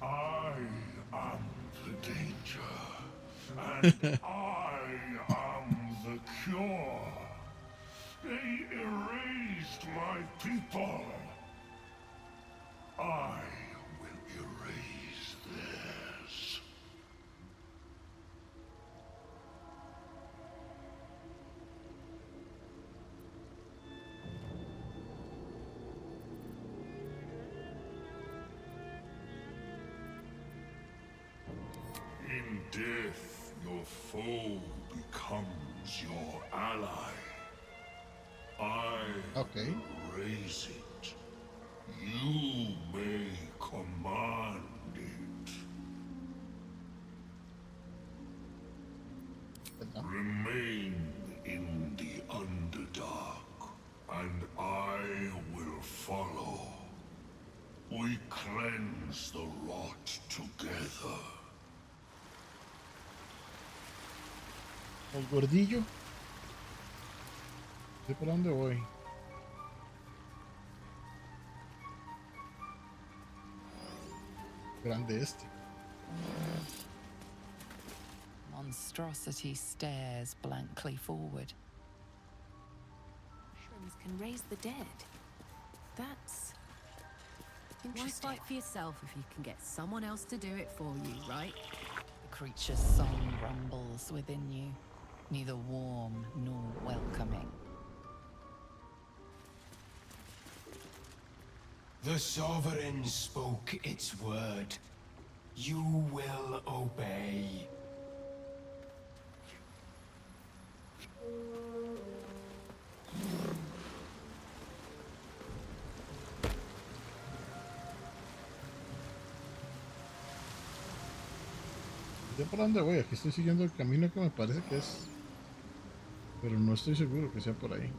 I am the danger, and I am the cure. They erased my people. I will erase theirs. In death, your foe becomes your ally. I Okay. raise it. You may command it. Remain in the Underdark, and I will follow. We cleanse the rot together. El gordillo. ¿Sé por dónde voy? Grande este. Monstrosity stares blankly forward. Mushrooms can raise the dead. That's Why interesting. fight for yourself if you can get someone else to do it for you, right? The creature's song rumbles within you, neither warm nor welcoming. The Sovereign spoke its word. You will obey. ¿Sé por dónde voy? Aquí estoy siguiendo el camino que me parece que es. Pero no estoy seguro que sea por ahí.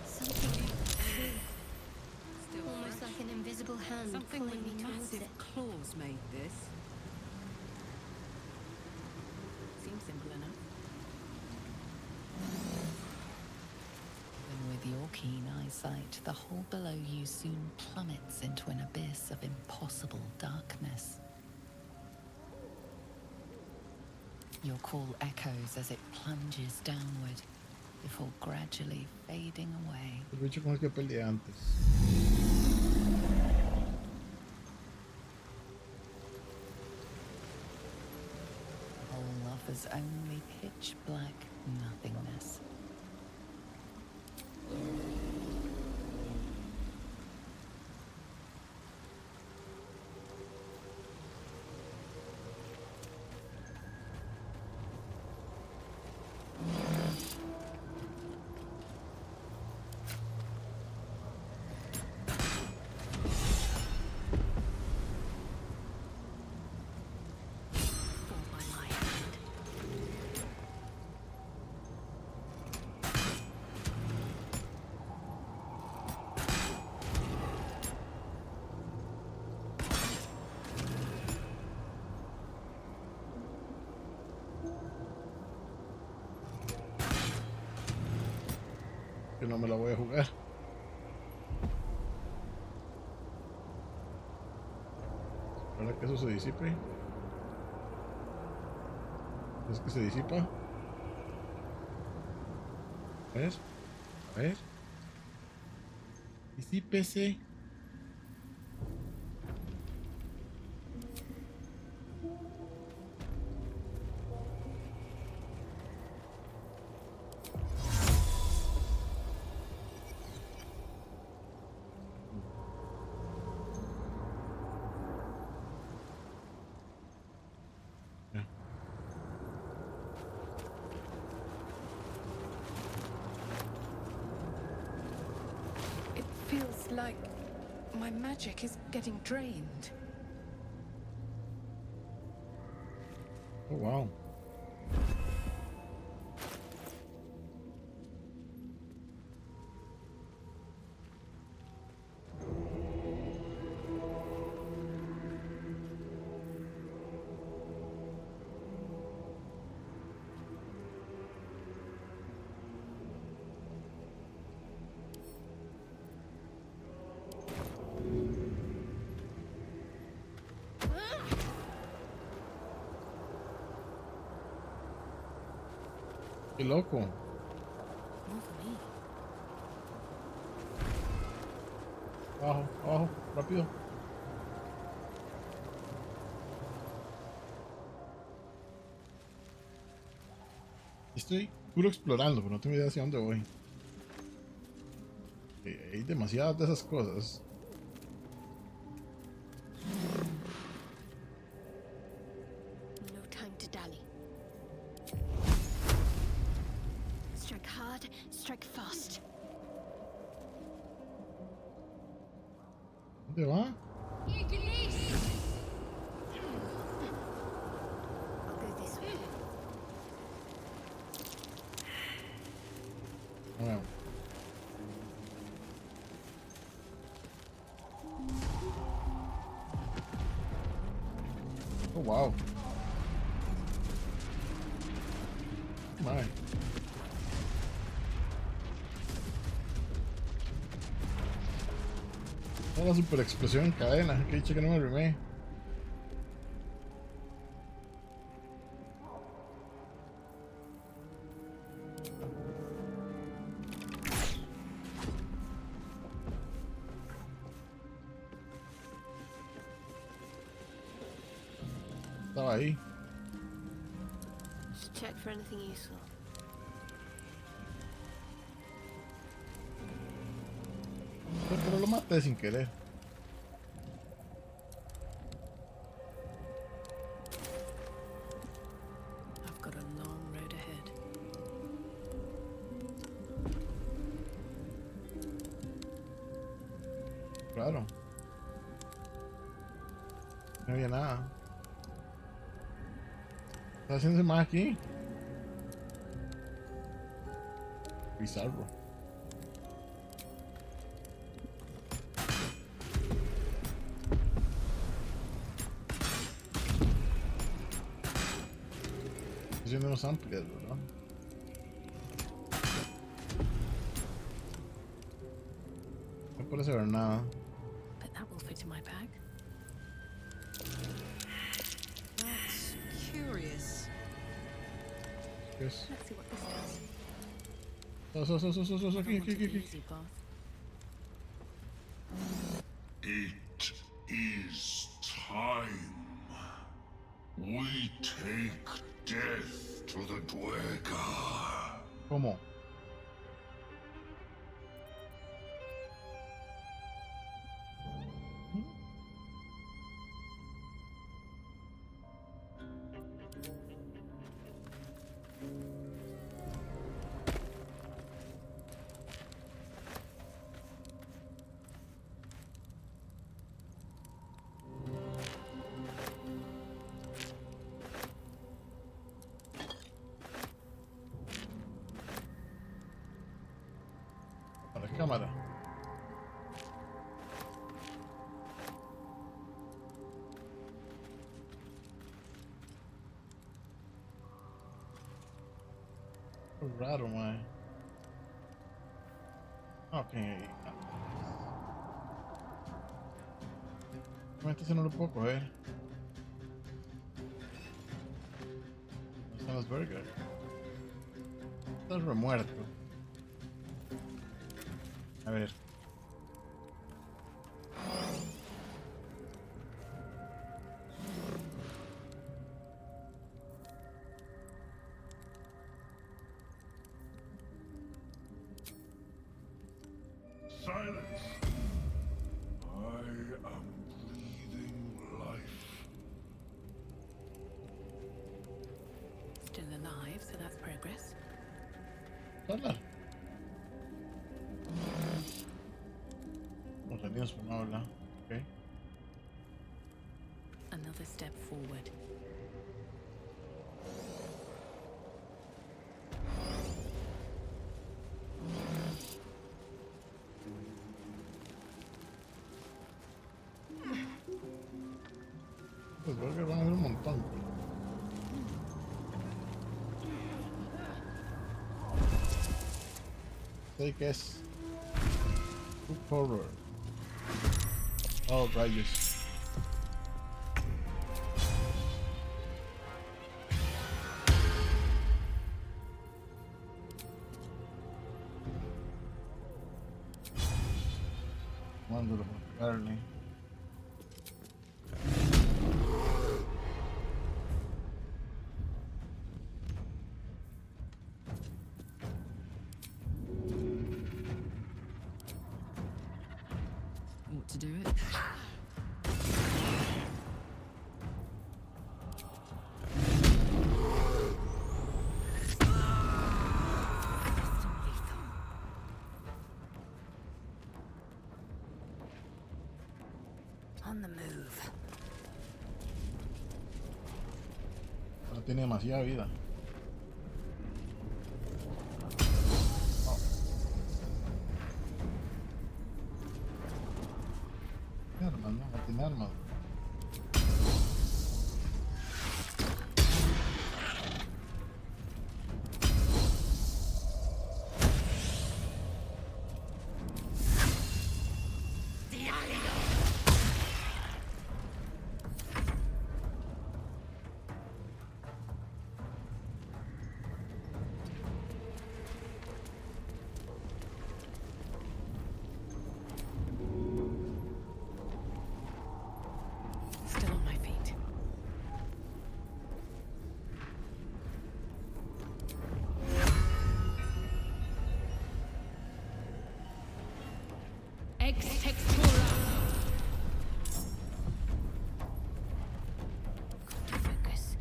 Something almost like an invisible hand Something pulling me with towards massive it. claws made this. Seems simple enough. sight, the hole below you soon plummets into an abyss of impossible darkness. Your call echoes as it plunges downward, before gradually fading away. El bicho con el que peleé antes. The hole offers only pitch black nothingness. Que no me la voy a jugar. Para que eso se disipe. Es que se disipa. A ver. A ver. Disípese. It feels like my magic is getting drained. Oh, wow. Qué loco. Abajo, abajo, rápido. Estoy puro explorando, pero no tengo idea hacia dónde voy. Hay demasiadas de esas cosas. No time to dally. Strike hard, strike fast. ¿Dónde va? I'll go this way. Bueno. Oh, wow. Madre. La super explosión en cadena. Que dicho que no me arrimé. Estaba ahí. Just check for anything useful. Pero lo maté sin querer. I've got a long road ahead. Claro. No había nada. ¿Está haciéndose más aquí? Bizarro. Haciendo unos amplios, ¿verdad? parece ver nada. But that will fit in my bag. That's curious. Yes. Let's see what this does. So, Never aquí, wanted the aquí. easy path. It is time. We take death to the Dwergar. ¿Cómo? A la cámara. Qué raro, man. Ok. Este no lo puedo coger. No están los burgers. Está remuerto. A ver. Silence. I am breathing life. Still alive, so that's progress. Hola. No tenías por no hablar. Ok. Another step forward. Los burgers van a ser un montón. Take es Cook horror. Oh, rayos. Mándalo por carne. Ought to do it. On the move. No tiene demasiada vida. Oh. Armas, no, no tiene armas. Still on my feet. Ex textura. Focus.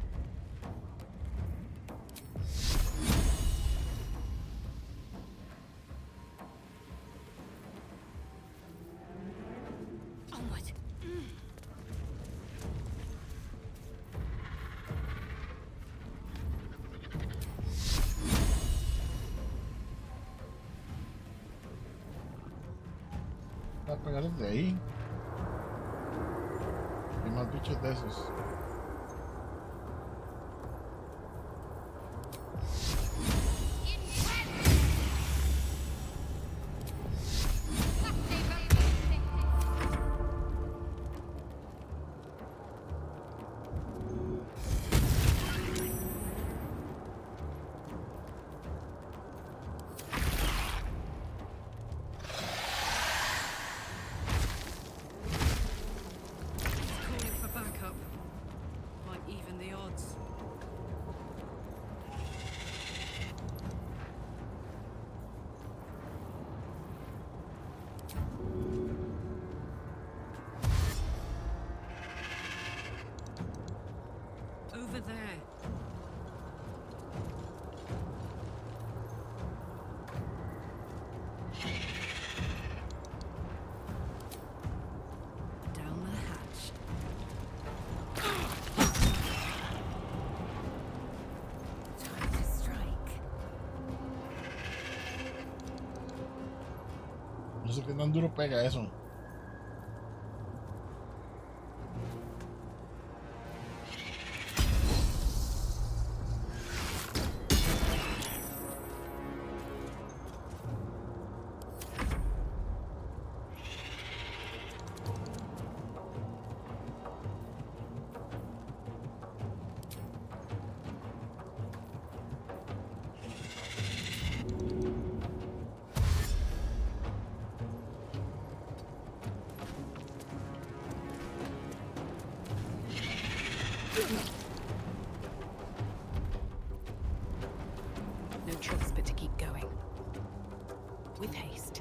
Onward. Va a pegar desde ahí. Hay más bichos de esos. No sé qué tan duro pega eso. No choice but to keep going. With haste.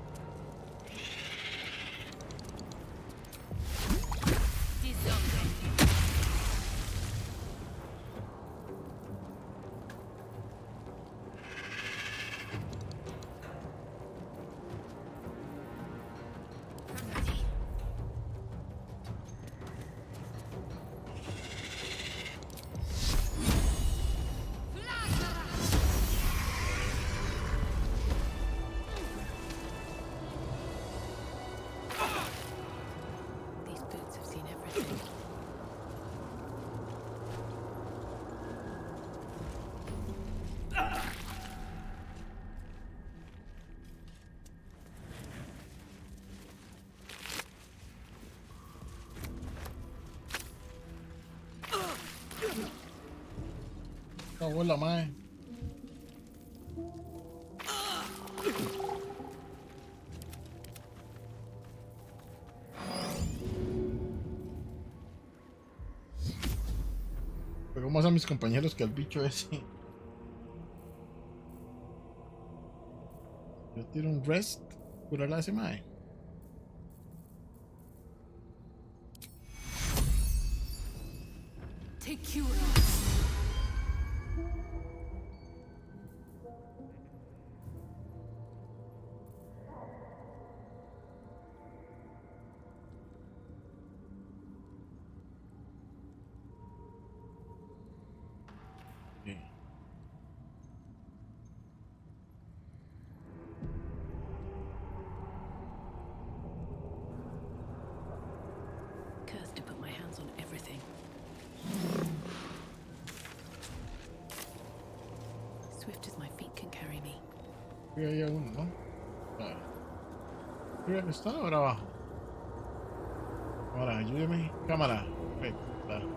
These boots have seen everything. Cagó en la madre. Pegó más a mis compañeros que al bicho ese. Yo tiro un rest. Curar a ese mae. Take cure. Cursed to put my hands on everything. Swift as my feet can carry me. Aquí había uno, ¿no? Vale. ¿Arriba que está ahora abajo? Ahora, ayúdeme. Cámara. Claro.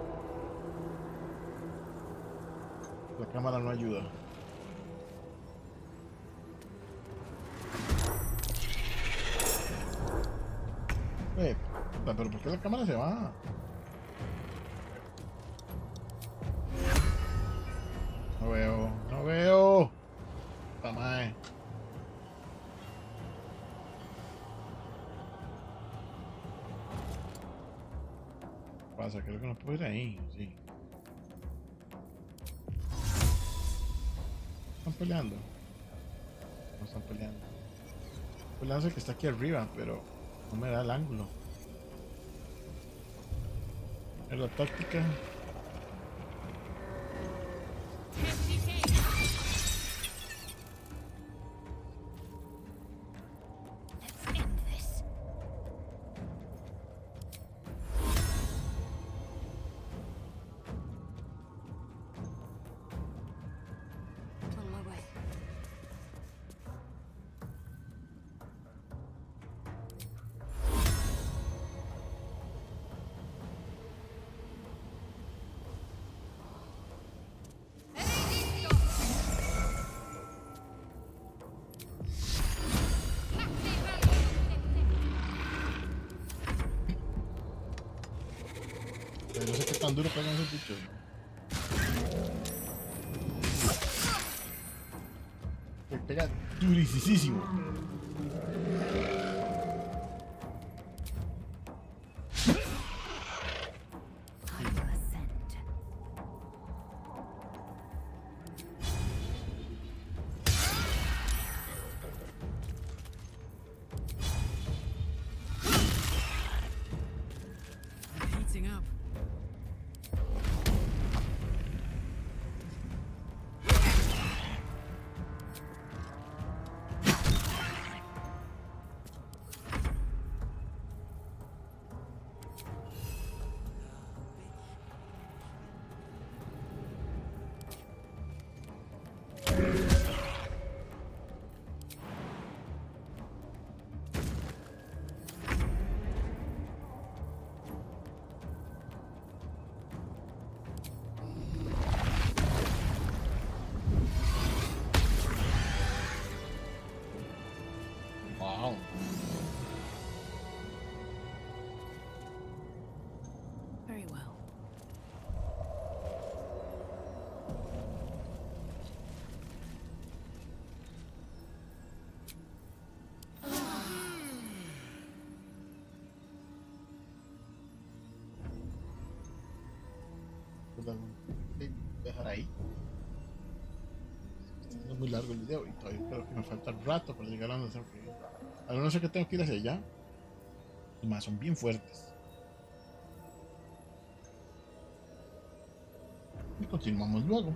La cámara no ayuda. Pero ¿por qué la cámara se va? No veo, no veo. Tamae. ¿Qué pasa? Creo que no puedo ir ahí, sí. ¿Están peleando? No están peleando. Peleando el que está aquí arriba, pero no me da el ángulo. Es la táctica. No sé qué tan duro pegan esos bichos. Me pega durisísimo. Heating up. Very well. Dejar ahí. Es muy largo el video y todavía creo que me falta rato para llegar a donde tengo que ir. Ahora no sé que tengo que ir hacia allá. Y más, son bien fuertes. Y continuamos luego.